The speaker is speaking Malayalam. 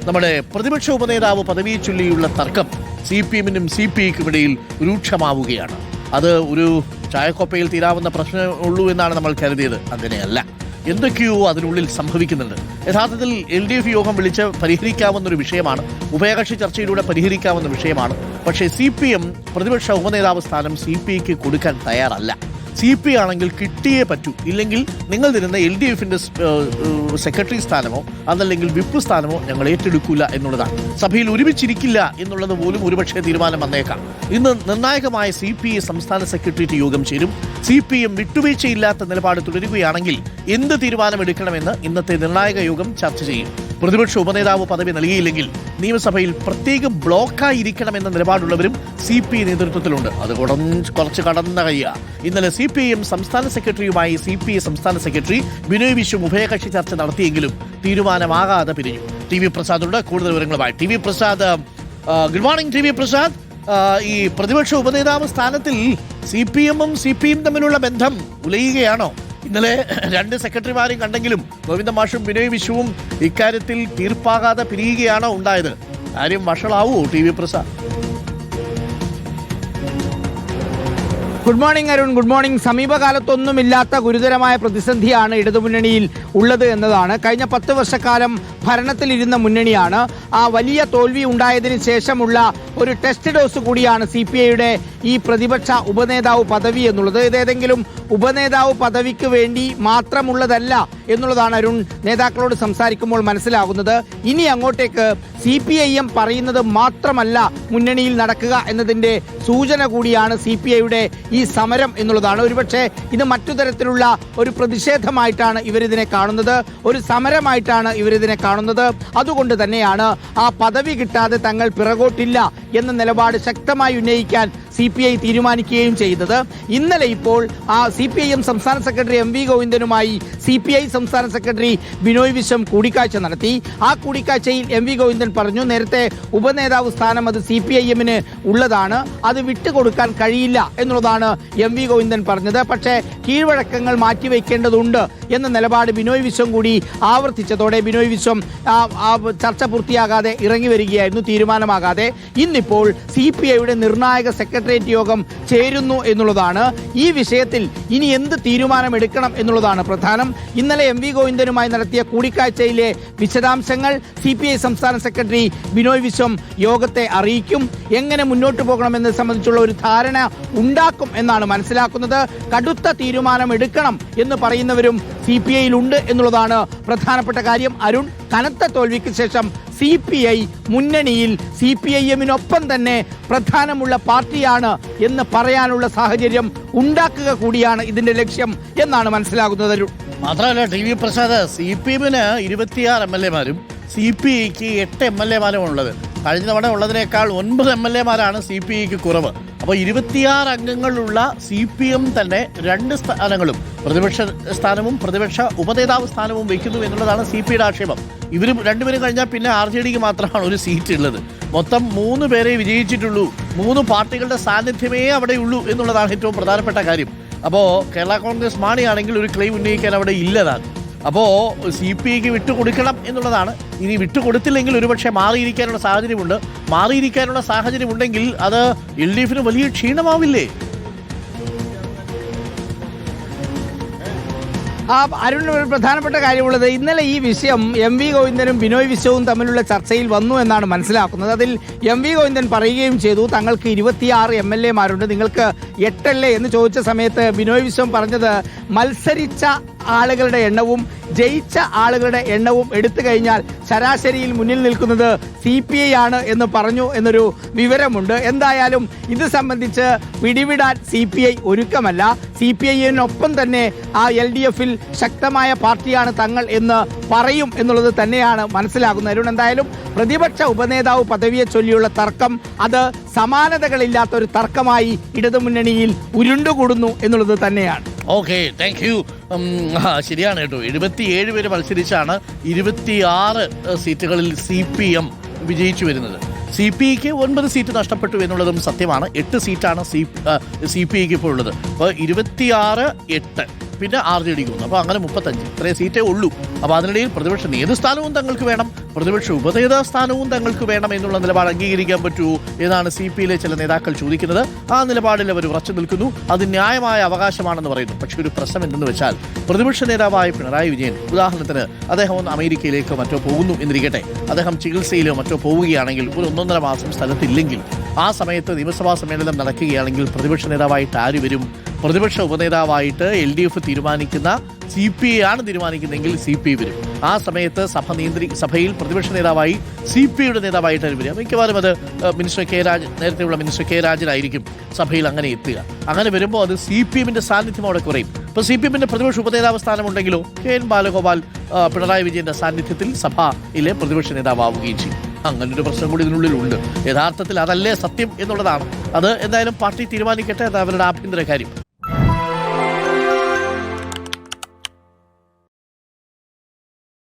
നമ്മുടെ പ്രതിപക്ഷ ഉപനേതാവ് പദവിയെ ചൊല്ലിയുള്ള തർക്കം CPM-നും CPI-ക്കും ഇടയിൽ രൂക്ഷമാവുകയാണ്. അത് ഒരു ചായക്കോപ്പയിൽ തീരാവുന്ന പ്രശ്നമുള്ളൂ എന്നാണ് നമ്മൾ കരുതിയത്. അങ്ങനെയല്ല, എന്തൊക്കെയോ അതിനുള്ളിൽ സംഭവിക്കുന്നുണ്ട്. യഥാർത്ഥത്തിൽ LDF യോഗം വിളിച്ച് പരിഹരിക്കാവുന്നൊരു വിഷയമാണ്, ഉഭയകക്ഷി ചർച്ചയിലൂടെ പരിഹരിക്കാവുന്ന വിഷയമാണ്. പക്ഷേ CPM പ്രതിപക്ഷ ഉപനേതാവ് സ്ഥാനം CPI-ക്ക് കൊടുക്കാൻ തയ്യാറല്ല. CPI ആണെങ്കിൽ കിട്ടിയേ പറ്റൂ, ഇല്ലെങ്കിൽ നിങ്ങൾ തരുന്ന LDF-ന്റെ സെക്രട്ടറി സ്ഥാനമോ അതല്ലെങ്കിൽ വിപ്പ് സ്ഥാനമോ ഞങ്ങൾ ഏറ്റെടുക്കില്ല എന്നുള്ളതാണ്. സഭയിൽ ഒരുമിച്ചിരിക്കില്ല എന്നുള്ളത് പോലും ഒരുപക്ഷെ തീരുമാനം വന്നേക്കാം. ഇന്ന് നിർണായകമായ CPI സംസ്ഥാന സെക്രട്ടേറിയറ്റ് യോഗം ചേരും. CPM വിട്ടുവീഴ്ചയില്ലാത്ത നിലപാട് തുടരുകയാണെങ്കിൽ എന്ത് തീരുമാനമെടുക്കണമെന്ന് ഇന്നത്തെ നിർണായക യോഗം ചർച്ച ചെയ്യും. പ്രതിപക്ഷ ഉപനേതാവ് പദവി നൽകിയില്ലെങ്കിൽ നിയമസഭയിൽ പ്രത്യേക ബ്ലോക്കായിരിക്കണമെന്ന നിലപാടുള്ളവരും CPI നേതൃത്വത്തിലുണ്ട്. അത് കുറച്ച് കടന്ന കയ്യാ. ഇന്നലെ CPIM സംസ്ഥാന സെക്രട്ടറിയുമായി CPI സംസ്ഥാന സെക്രട്ടറി ബിനോയ് വിശ്വം ഉഭയകക്ഷി ചർച്ച നടത്തിയെങ്കിലും തീരുമാനമാകാതെ പിരിഞ്ഞു. TV പ്രസാദുണ്ട് കൂടുതൽ വിവരങ്ങളുമായി. TV Prasad, good morning. TV Prasad, ഈ പ്രതിപക്ഷ ഉപനേതാവ് സ്ഥാനത്തിൽ CPM-ഉം CPI-യും തമ്മിലുള്ള ബന്ധം ഉലയുകയാണോ? ഇന്നലെ രണ്ട് സെക്രട്ടറിമാരും കണ്ടെങ്കിലും ഗോവിന്ദ മാഷും ബിനോയ് വിശ്വവും ഇക്കാര്യത്തിൽ തീർപ്പാകാതെ പിരിയുകയാണോ ഉണ്ടായത്? കാര്യം വഷളാവോ TV Prasad? Good morning Arun. Good morning. സമീപകാലത്തൊന്നുമില്ലാത്ത ഗുരുതരമായ പ്രതിസന്ധിയാണ് ഇടതുമുന്നണിയിൽ ഉള്ളത് എന്നതാണ്. കഴിഞ്ഞ 10 വർഷക്കാലം ഭരണത്തിലിരുന്ന മുന്നണിയാണ്. ആ വലിയ തോൽവി ഉണ്ടായതിനു ശേഷമുള്ള ഒരു ടെസ്റ്റ് ഡോസ് കൂടിയാണ് CPI-യുടെ ഈ പ്രതിപക്ഷ ഉപനേതാവ് പദവി എന്നുള്ളത്. ഇതേതെങ്കിലും ഉപനേതാവ് പദവിക്ക് വേണ്ടി മാത്രമുള്ളതല്ല എന്നുള്ളതാണ് അരുൺ നേതാക്കളോട് സംസാരിക്കുമ്പോൾ മനസ്സിലാകുന്നത്. ഇനി അങ്ങോട്ടേക്ക് CPIM പറയുന്നത് മാത്രമല്ല മുന്നണിയിൽ നടക്കുക എന്നതിൻ്റെ സൂചന കൂടിയാണ് CPI-യുടെ ഈ സമരം എന്നുള്ളതാണ്. ഒരുപക്ഷെ ഇത് മറ്റു തരത്തിലുള്ള ഒരു പ്രതിഷേധമായിട്ടാണ് ഇവരിതിനെ കാണുന്നത്, ഒരു സമരമായിട്ടാണ് ഇവരിതിനെ കാണുന്നത്. അതുകൊണ്ട് തന്നെയാണ് ആ പദവി കിട്ടാതെ തങ്ങൾ പിറകോട്ടില്ല എന്ന നിലപാട് ശക്തമായി ഉന്നയിക്കാൻ CPI തീരുമാനിക്കുകയും ചെയ്തത്. ഇന്നലെ ഇപ്പോൾ ആ CPIM സംസ്ഥാന സെക്രട്ടറി MV ഗോവിന്ദനുമായി CPI സംസ്ഥാന സെക്രട്ടറി ബിനോയ് വിശ്വം കൂടിക്കാഴ്ച നടത്തി. ആ കൂടിക്കാഴ്ചയിൽ MV ഗോവിന്ദൻ പറഞ്ഞു, നേരത്തെ ഉപനേതാവ് സ്ഥാനം അത് CPIM-ന് ഉള്ളതാണ്, അത് വിട്ടുകൊടുക്കാൻ കഴിയില്ല എന്നുള്ളതാണ് MV ഗോവിന്ദൻ പറഞ്ഞത്. പക്ഷേ കീഴ്വഴക്കങ്ങൾ മാറ്റിവെക്കേണ്ടതുണ്ട് എന്ന നിലപാട് ബിനോയ് വിശ്വം കൂടി ആവർത്തിച്ചതോടെ ബിനോയ് വിശ്വം ചർച്ച പൂർത്തിയാകാതെ ഇറങ്ങി വരികയായിരുന്നു, തീരുമാനമാകാതെ. ഇന്നിപ്പോൾ CPI-യുടെ നിർണായക സെക്രട്ടേറിയറ്റ് യോഗം ചേരുന്നു എന്നുള്ളതാണ്. ഈ വിഷയത്തിൽ ഇനി എന്ത് തീരുമാനമെടുക്കണം എന്നുള്ളതാണ് പ്രധാനം. ഇന്നലെ MV ഗോവിന്ദനുമായി നടത്തിയ കൂടിക്കാഴ്ചയിലെ വിശദാംശങ്ങൾ CPI സംസ്ഥാന സെക്രട്ടറി ബിനോയ് വിശ്വം യോഗത്തെ അറിയിക്കും. എങ്ങനെ മുന്നോട്ട് പോകണമെന്നത് സംബന്ധിച്ചുള്ള ഒരു ധാരണ ഉണ്ടാക്കും എന്നാണ് മനസ്സിലാക്കുന്നത്. കടുത്ത തീരുമാനം എടുക്കണം എന്ന് പറയുന്നവരും CPI-യിലുണ്ട് എന്നുള്ളതാണ് പ്രധാനപ്പെട്ട കാര്യം. അരുൺ, കനത്ത തോൽവിക്ക് ശേഷം CPI മുന്നണിയിൽ CPIM-നൊപ്പം തന്നെ പ്രധാനമുള്ള പാർട്ടിയാണ് എന്ന് പറയാനുള്ള സാഹചര്യം ഉണ്ടാക്കുക കൂടിയാണ് ഇതിന്റെ ലക്ഷ്യം എന്നാണ് മനസ്സിലാകുന്നത്. മാത്രമല്ല TV പ്രസാദ്, CPM-ന് 26 MLA-മാരും CPI-ക്ക് 8 MLA-മാരും ഉള്ളത്. കഴിഞ്ഞ തവണ ഉള്ളതിനേക്കാൾ 9 MLA-മാരാണ് CPI-ക്ക് കുറവ്. അപ്പോൾ 26 അംഗങ്ങളുള്ള CPM തന്നെ 2 സ്ഥാനങ്ങളും പ്രതിപക്ഷ സ്ഥാനവും പ്രതിപക്ഷ ഉപനേതാവ് സ്ഥാനവും വയ്ക്കുന്നു എന്നുള്ളതാണ് CPI-യുടെ ആക്ഷേപം. ഇവരും രണ്ടുപേരും കഴിഞ്ഞാൽ പിന്നെ RJD-ക്ക് മാത്രമാണ് ഒരു സീറ്റ് ഉള്ളത്. മൊത്തം 3 പേരെ വിജയിച്ചിട്ടുള്ളൂ. 3 പാർട്ടികളുടെ സാന്നിധ്യമേ അവിടെ ഉള്ളൂ എന്നുള്ളതാണ് ഏറ്റവും പ്രധാനപ്പെട്ട കാര്യം. അപ്പോൾ കേരള കോൺഗ്രസ് മാണിയാണെങ്കിൽ ഒരു ക്ലെയിം ഉന്നയിക്കാൻ അവിടെ ഇല്ലതാണ്. അപ്പോൾ CPI-ക്ക് വിട്ടുകൊടുക്കണം എന്നുള്ളതാണ്. ഇനി വിട്ടുകൊടുത്തില്ലെങ്കിൽ ഒരുപക്ഷെ മാറിയിരിക്കാനുള്ള സാഹചര്യമുണ്ട്. മാറിയിരിക്കാനുള്ള സാഹചര്യമുണ്ടെങ്കിൽ അത് LDF-ന് വലിയ ക്ഷീണമാവില്ലേ? അരുൺ, ഒരു പ്രധാനപ്പെട്ട കാര്യമുള്ളത്, ഇന്നലെ ഈ വിഷയം MV ഗോവിന്ദനും ബിനോയ് വിശ്വവും തമ്മിലുള്ള ചർച്ചയിൽ വന്നു എന്നാണ് മനസ്സിലാക്കുന്നത്. അതിൽ MV ഗോവിന്ദൻ പറയുകയും ചെയ്തു, തങ്ങൾക്ക് 26 MLA-മാരുണ്ട്, നിങ്ങൾക്ക് 8 അല്ലേ എന്ന് ചോദിച്ച സമയത്ത് ബിനോയ് വിശ്വം പറഞ്ഞത് മത്സരിച്ച ആളുകളുടെ എണ്ണവും ജയിച്ച ആളുകളുടെ എണ്ണവും എടുത്തു കഴിഞ്ഞാൽ ശരാശരിയിൽ മുന്നിൽ നിൽക്കുന്നത് CPI ആണ് എന്ന് പറഞ്ഞു എന്നൊരു വിവരമുണ്ട്. എന്തായാലും ഇത് സംബന്ധിച്ച് പിടിവിടാൻ CPI ഒരുക്കമല്ല. CPI-നൊപ്പം തന്നെ ആ LDF-ൽ ശക്തമായ പാർട്ടിയാണ് തങ്ങൾ എന്ന് പറയും എന്നുള്ളത് തന്നെയാണ് മനസ്സിലാകുന്നത്. അരുൺ, എന്തായാലും പ്രതിപക്ഷ ഉപനേതാവ് പദവിയെ ചൊല്ലിയുള്ള തർക്കം അത് സമാനതകളില്ലാത്ത ഒരു തർക്കമായി ഇടതുമുന്നണിയിൽ ഉരുണ്ടുകൂടുന്നു എന്നുള്ളത് തന്നെയാണ്. Okay, thank you. ശരിയാണ് കേട്ടോ. 77 പേര് മത്സരിച്ചാണ് 26 സീറ്റുകളിൽ CPM വിജയിച്ചു വരുന്നത്. CPI-ക്ക് 9 സീറ്റ് നഷ്ടപ്പെട്ടു എന്നുള്ളതും സത്യമാണ്. 8 സീറ്റാണ് CPI-ക്ക് ഇപ്പോൾ ഉള്ളത്. അപ്പോൾ 26-8 പിന്നെ RJDക്ക് 1. അപ്പോൾ അങ്ങനെ 35 ഇത്രയും സീറ്റേ ഉള്ളൂ. അപ്പോൾ അതിനിടയിൽ പ്രതിപക്ഷ നേതൃസ്ഥാനവും തങ്ങൾക്ക് വേണം, പ്രതിപക്ഷ ഉപനേതാ സ്ഥാനവും തങ്ങൾക്ക് വേണം എന്നുള്ള നിലപാട് അംഗീകരിക്കാൻ പറ്റുമോ എന്നാണ് CPയിലെ ചില നേതാക്കൾ ചോദിക്കുന്നത്. ആ നിലപാടിൽ അവർ ഉറച്ചു നിൽക്കുന്നു. അത് ന്യായമായ അവകാശമാണെന്ന് പറയുന്നു. പക്ഷേ ഒരു പ്രശ്നം എന്തെന്ന് വെച്ചാൽ പ്രതിപക്ഷ നേതാവായ പിണറായി വിജയൻ ഉദാഹരണത്തിന് അദ്ദേഹം ഒന്ന് അമേരിക്കയിലേക്കോ മറ്റോ പോകുന്നു എന്നിരിക്കട്ടെ, അദ്ദേഹം ചികിത്സയിലോ മറ്റോ പോവുകയാണെങ്കിൽ ഒരു 1.5 മാസം സ്ഥലത്തില്ലെങ്കിൽ ആ സമയത്ത് നിയമസഭാ സമ്മേളനം നടക്കുകയാണെങ്കിൽ പ്രതിപക്ഷ നേതാവായിട്ട് ആര് വരും? പ്രതിപക്ഷ ഉപനേതാവായിട്ട് LDF തീരുമാനിക്കുന്ന CPI ആണ് തീരുമാനിക്കുന്നതെങ്കിൽ CPI വരും. ആ സമയത്ത് സഭയിൽ പ്രതിപക്ഷ നേതാവായി CPIയുടെ നേതാവായിട്ടാണ് വരിക. മിക്കവാറും അത് മിനിസ്റ്റർ നേരത്തെയുള്ള മിനിസ്റ്റർ കെ രാജനായിരിക്കും സഭയിൽ അങ്ങനെ എത്തുക. അങ്ങനെ വരുമ്പോൾ അത് CPMന്റെ സാന്നിധ്യം അവിടെ കുറയും. ഇപ്പോൾ CPMന്റെ പ്രതിപക്ഷ ഉപനേതാവ് സ്ഥാനമുണ്ടെങ്കിലോ KN ബാലഗോപാൽ പിണറായി വിജയന്റെ സാന്നിധ്യത്തിൽ സഭയിലെ പ്രതിപക്ഷ നേതാവുകയും ചെയ്യും. അങ്ങനൊരു പ്രശ്നം കൂടി ഇതിനുള്ളിലുണ്ട്. യഥാർത്ഥത്തിൽ അതല്ലേ സത്യം എന്നുള്ളതാണ്. അത് എന്തായാലും പാർട്ടി തീരുമാനിക്കട്ടെ, അത് അവരുടെ ആഭ്യന്തര കാര്യം.